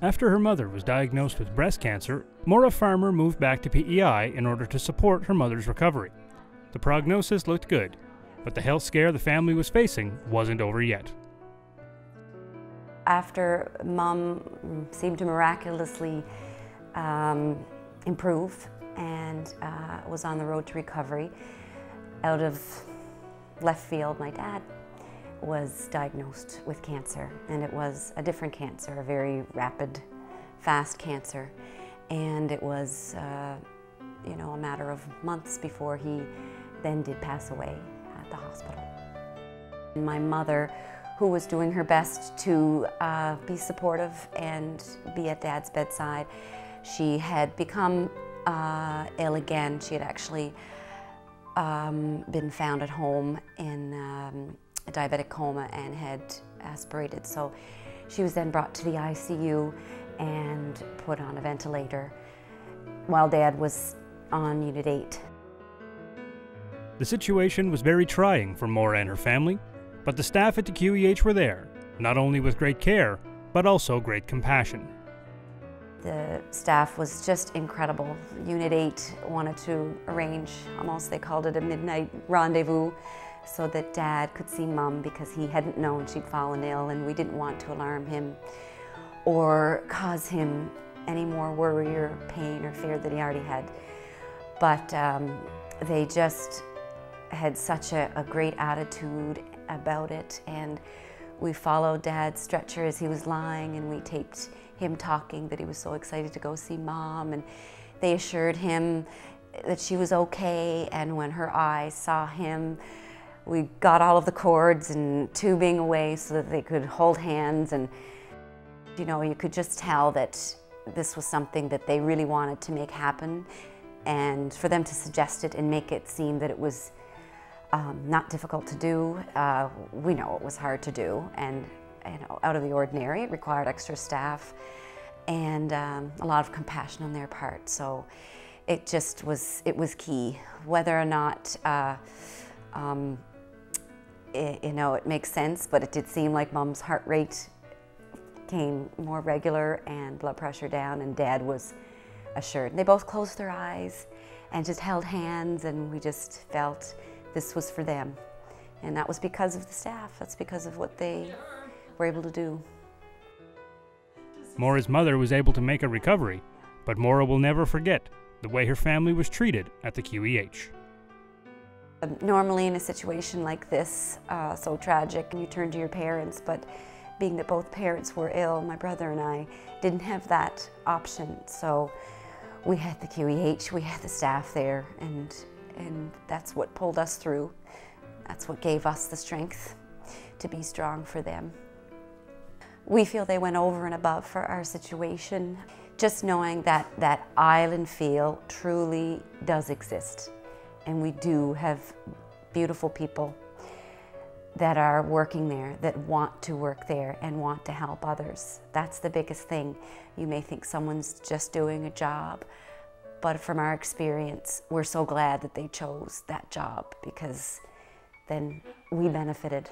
After her mother was diagnosed with breast cancer, Maura Farmer moved back to PEI in order to support her mother's recovery. The prognosis looked good, but the health scare the family was facing wasn't over yet. After Mom seemed to miraculously improve and was on the road to recovery, out of left field, my dad was diagnosed with cancer, and it was a different cancer, a very rapid, fast cancer, and it was a matter of months before he then did pass away at the hospital. My mother, who was doing her best to be supportive and be at Dad's bedside, she had become ill again. She had actually been found at home in a diabetic coma and had aspirated. So she was then brought to the ICU and put on a ventilator while Dad was on Unit 8. The situation was very trying for Maura and her family, but the staff at the QEH were there, not only with great care, but also great compassion. The staff was just incredible. Unit 8 wanted to arrange, they called it a midnight rendezvous, so that Dad could see Mom, because he hadn't known she'd fallen ill, and we didn't want to alarm him or cause him any more worry or pain or fear that he already had. But they just had such a great attitude about it, and we followed Dad's stretcher as he was lying, and we taped him talking that he was so excited to go see Mom, and they assured him that she was okay, and when her eyes saw him, we got all of the cords and tubing away so that they could hold hands, and you could just tell that this was something that they really wanted to make happen, and for them to suggest it and make it seem that it was not difficult to do. We know it was hard to do, and out of the ordinary. It required extra staff and a lot of compassion on their part. So it just was, it was key. Whether or not it makes sense, but it did seem like Mom's heart rate came more regular and blood pressure down, and Dad was assured. And they both closed their eyes and just held hands, and we just felt this was for them. And that was because of the staff. That's because of what they were able to do. Maura's mother was able to make a recovery, but Maura will never forget the way her family was treated at the QEH. Normally in a situation like this, so tragic, you turn to your parents, but being that both parents were ill, my brother and I didn't have that option. So we had the QEH, we had the staff there, and that's what pulled us through. That's what gave us the strength to be strong for them. We feel they went over and above for our situation. Just knowing that that island feel truly does exist. And we do have beautiful people that are working there, that want to work there and want to help others. That's the biggest thing. You may think someone's just doing a job, but from our experience, we're so glad that they chose that job, because then we benefited.